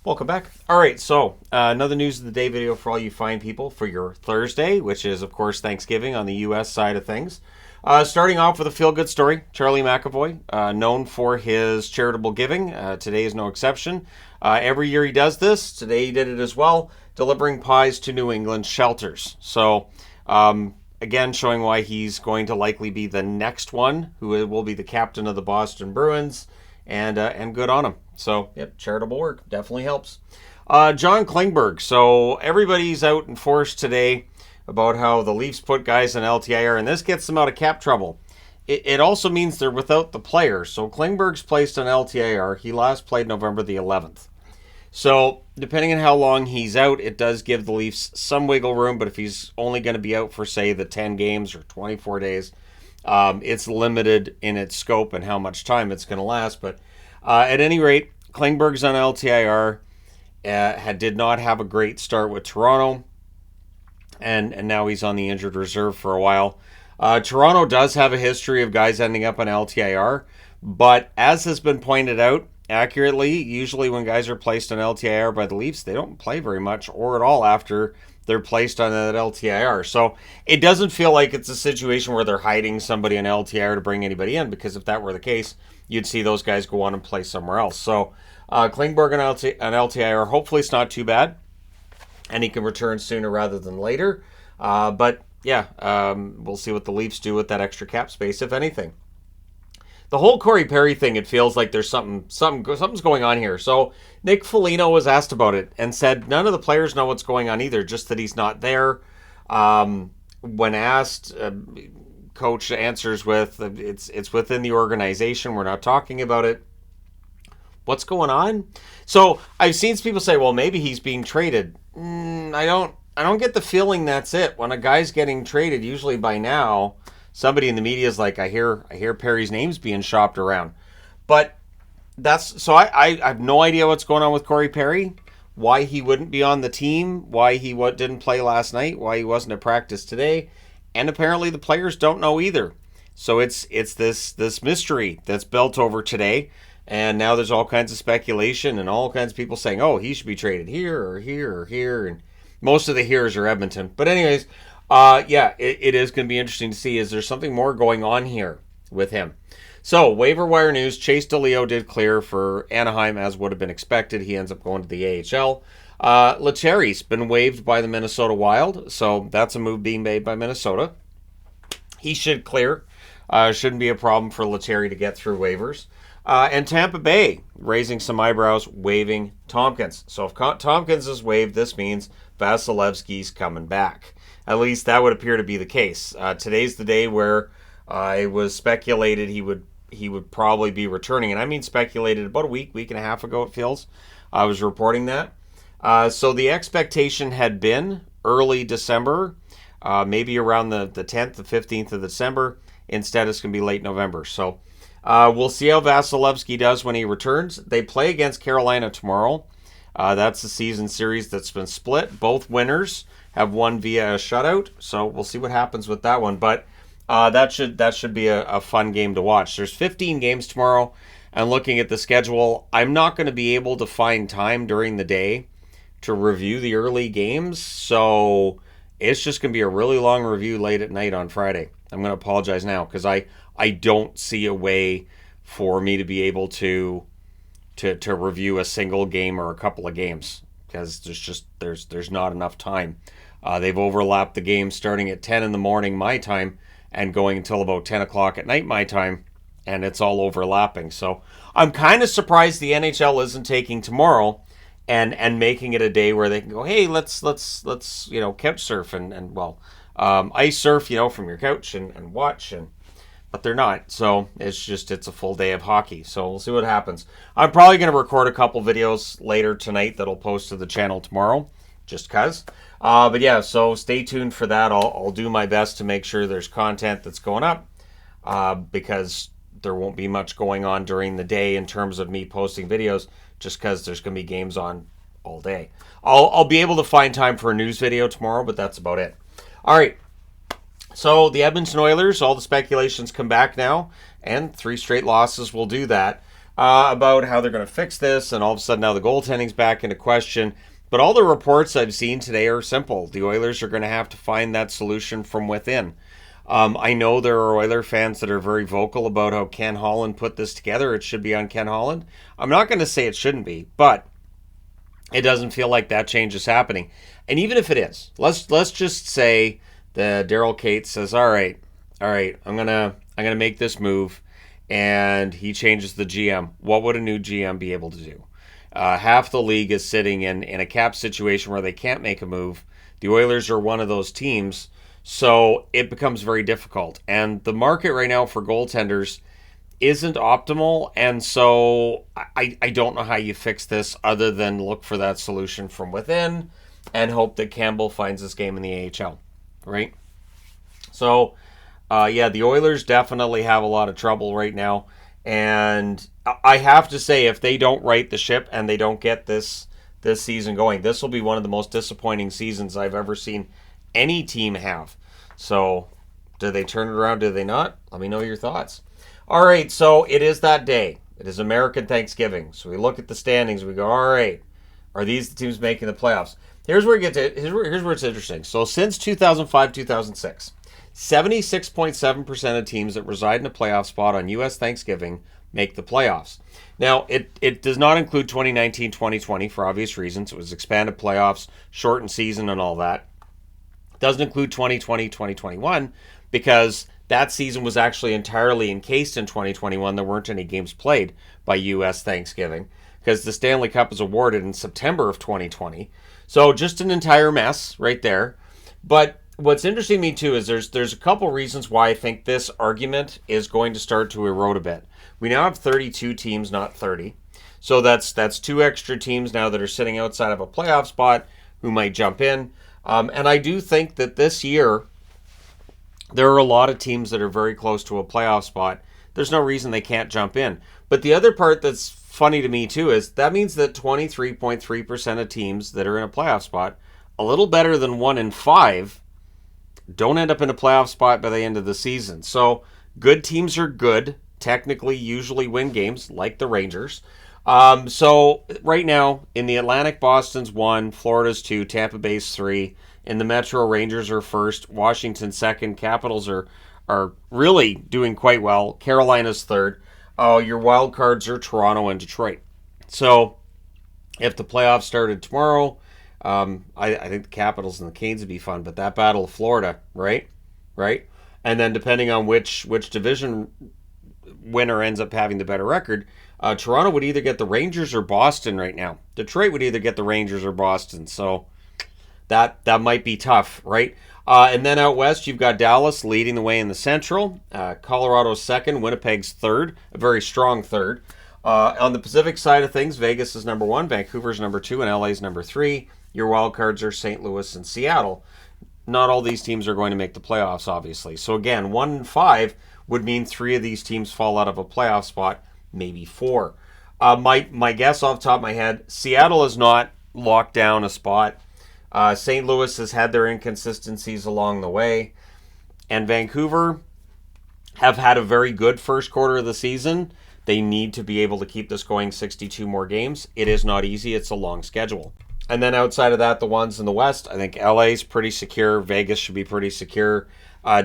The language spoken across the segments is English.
Welcome back. All right, so another news of the day video for all you fine people for your Thursday, which is, of course, Thanksgiving on the U.S. side of things. Starting off with a feel-good story, Charlie McAvoy, known for his charitable giving. Today is no exception. Every year he does this. Today he did it as well, delivering pies to New England shelters. So, again, showing why he's going to likely be the next one who will be the captain of the Boston Bruins, and good on him. So, yep, charitable work definitely helps. John Klingberg. So everybody's out in force today about how the Leafs put guys in LTIR, and this gets them out of cap trouble. It also means they're without the player. So Klingberg's placed on LTIR. He last played November the 11th. So depending on how long he's out, it does give the Leafs some wiggle room. But if he's only going to be out for, say, the 10 games or 24 days, it's limited in its scope and how much time it's going to last. But at any rate, Klingberg's on LTIR. Did not have a great start with Toronto, and now he's on the injured reserve for a while. Toronto does have a history of guys ending up on LTIR, but as has been pointed out accurately, usually when guys are placed on LTIR by the Leafs, they don't play very much or at all after they're placed on that LTIR. So it doesn't feel like it's a situation where they're hiding somebody on LTIR to bring anybody in, because if that were the case, you'd see those guys go on and play somewhere else. So Klingberg on LTIR, hopefully it's not too bad, and he can return sooner rather than later. But yeah, we'll see what the Leafs do with that extra cap space, if anything. The whole Corey Perry thing, it feels like there's something's going on here. So Nick Foligno was asked about it and said none of the players know what's going on either, just that he's not there. When asked, coach answers with, it's within the organization. We're not talking about it. What's going on? So I've seen people say, well, maybe he's being traded. I don't get the feeling that's it. When a guy's getting traded, usually by now, somebody in the media is like, I hear Perry's name's being shopped around. But I have no idea what's going on with Corey Perry, why he wouldn't be on the team, why he didn't play last night, why he wasn't at practice today, and apparently the players don't know either. So it's this mystery that's built over today. And now there's all kinds of speculation and all kinds of people saying, oh, he should be traded here or here or here. And most of the here's are Edmonton. But anyways, it is going to be interesting to see, is there something more going on here with him? So, waiver wire news, Chase DeLeo did clear for Anaheim, as would have been expected. He ends up going to the AHL. Lettieri's been waived by the Minnesota Wild, so that's a move being made by Minnesota. He should clear. Shouldn't be a problem for Lettieri to get through waivers. And Tampa Bay raising some eyebrows, waiving Tompkins. So if Tompkins is waived, this means Vasilevsky's coming back. At least that would appear to be the case. Today's the day where it was speculated he would probably be returning. And I mean speculated about a week and a half ago, it feels. I was reporting that. So the expectation had been early December, maybe around the 10th, the 15th of December. Instead, it's going to be late November. So we'll see how Vasilevsky does when he returns. They play against Carolina tomorrow. That's the season series that's been split. Both winners have won via a shutout, so we'll see what happens with that one. But that should be a fun game to watch. There's 15 games tomorrow, and looking at the schedule, I'm not going to be able to find time during the day to review the early games, so it's just going to be a really long review late at night on Friday. I'm going to apologize now because I don't see a way for me to be able to review a single game or a couple of games, because there's not enough time. They've overlapped the game starting at 10 in the morning my time and going until about 10 o'clock at night my time, and it's all overlapping. So I'm kind of surprised the NHL isn't taking tomorrow and making it a day where they can go, hey, let's couch surf and ice surf, from your couch and watch, but they're not. So it's a full day of hockey. So we'll see what happens. I'm probably going to record a couple videos later tonight that'll post to the channel tomorrow, just because. But yeah, so stay tuned for that. I'll do my best to make sure there's content that's going up, because there won't be much going on during the day in terms of me posting videos, just because there's going to be games on all day. I'll be able to find time for a news video tomorrow, but that's about it. All right. So the Edmonton Oilers, all the speculations come back now, and 3 straight losses will do that. about how they're going to fix this, and all of a sudden now the goaltending's back into question. But all the reports I've seen today are simple. The Oilers are going to have to find that solution from within. I know there are Oiler fans that are very vocal about how Ken Holland put this together. It should be on Ken Holland. I'm not going to say it shouldn't be, but it doesn't feel like that change is happening. And even if it is, let's just say that Daryl Cates says, all right, I'm gonna make this move, and he changes the GM. What would a new GM be able to do? Half the league is sitting in a cap situation where they can't make a move. The Oilers are one of those teams, so it becomes very difficult. And the market right now for goaltenders isn't optimal, and so I don't know how you fix this other than look for that solution from within and hope that Campbell finds this game in the AHL, right? So, the Oilers definitely have a lot of trouble right now, and I have to say, if they don't right the ship and they don't get this season going, this will be one of the most disappointing seasons I've ever seen any team have. So, do they turn it around? Do they not? Let me know your thoughts. All right, so it is that day. It is American Thanksgiving. So we look at the standings. We go, all right, are these the teams making the playoffs? Here's where it's interesting. So since 2005-2006, 76.7% of teams that reside in a playoff spot on U.S. Thanksgiving make the playoffs. Now, it does not include 2019-2020 for obvious reasons. It was expanded playoffs, shortened season, and all that. It doesn't include 2020-2021 because that season was actually entirely encased in 2021. There weren't any games played by U.S. Thanksgiving because the Stanley Cup was awarded in September of 2020. So just an entire mess right there. But what's interesting to me too is there's a couple reasons why I think this argument is going to start to erode a bit. We now have 32 teams, not 30. So that's two extra teams now that are sitting outside of a playoff spot who might jump in. And I do think that this year there are a lot of teams that are very close to a playoff spot. There's no reason they can't jump in. But the other part that's funny to me too is that means that 23.3% of teams that are in a playoff spot, a little better than 1 in 5, don't end up in a playoff spot by the end of the season. So good teams are good, technically usually win games, like the Rangers. So right now in the Atlantic, Boston's 1, Florida's 2, Tampa Bay's 3. In the Metro, Rangers are first, Washington second, Capitals are really doing quite well, Carolina's third. Your wild cards are Toronto and Detroit. So if the playoffs started tomorrow, I think the Capitals and the Canes would be fun, but that Battle of Florida, right? And then depending on which division winner ends up having the better record, Toronto would either get the Rangers or Boston right now. Detroit would either get the Rangers or Boston, so that might be tough, right? And then out west, you've got Dallas leading the way in the Central, Colorado's second, Winnipeg's third, a very strong third. On the Pacific side of things, Vegas is number 1, Vancouver's number 2, and LA's number 3. Your wild cards are St. Louis and Seattle. Not all these teams are going to make the playoffs, obviously. So again, 1 in 5 would mean 3 of these teams fall out of a playoff spot, maybe 4. My guess off the top of my head, Seattle has not locked down a spot. St. Louis has had their inconsistencies along the way. And Vancouver have had a very good first quarter of the season. They need to be able to keep this going 62 more games. It is not easy. It's a long schedule. And then outside of that, the ones in the West, I think LA's pretty secure. Vegas should be pretty secure.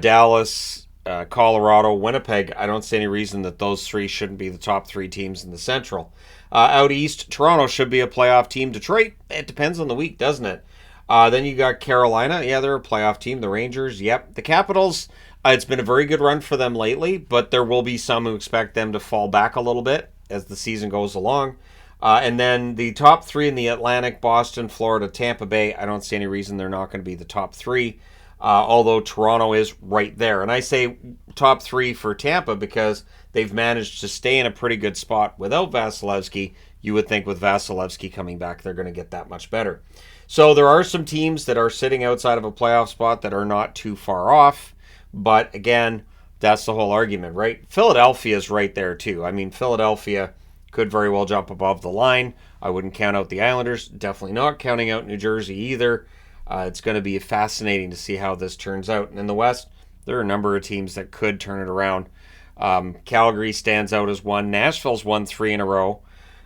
Dallas, Colorado, Winnipeg, I don't see any reason that those 3 shouldn't be the top 3 teams in the Central. Out East, Toronto should be a playoff team. Detroit, it depends on the week, doesn't it? Then you got Carolina. Yeah, they're a playoff team. The Rangers, yep. The Capitals, it's been a very good run for them lately, but there will be some who expect them to fall back a little bit as the season goes along. And then the top 3 in the Atlantic, Boston, Florida, Tampa Bay, I don't see any reason they're not going to be the top 3, although Toronto is right there. And I say top 3 for Tampa because they've managed to stay in a pretty good spot without Vasilevsky. You would think with Vasilevsky coming back, they're going to get that much better. So there are some teams that are sitting outside of a playoff spot that are not too far off. But again, that's the whole argument, right? Philadelphia is right there too. I mean, Philadelphia could very well jump above the line. I wouldn't count out the Islanders. Definitely not counting out New Jersey either. It's going to be fascinating to see how this turns out. And in the West, there are a number of teams that could turn it around. Calgary stands out as one. Nashville's won 3 in a row.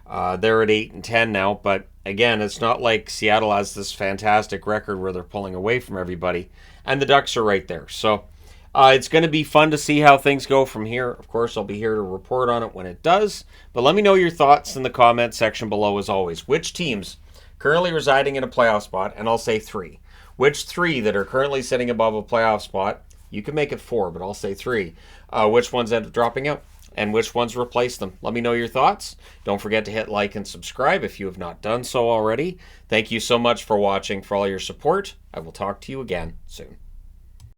They're at 8-10 now, but again, it's not like Seattle has this fantastic record where they're pulling away from everybody, and the Ducks are right there. So it's going to be fun to see how things go from here. Of course, I'll be here to report on it when it does, but let me know your thoughts in the comment section below as always. Which teams currently residing in a playoff spot, and I'll say 3. Which 3 that are currently sitting above a playoff spot, you can make it 4, but I'll say 3. Which ones end up dropping out? And which ones replace them? Let me know your thoughts. Don't forget to hit like and subscribe if you have not done so already. Thank you so much for watching, for all your support. I will talk to you again soon.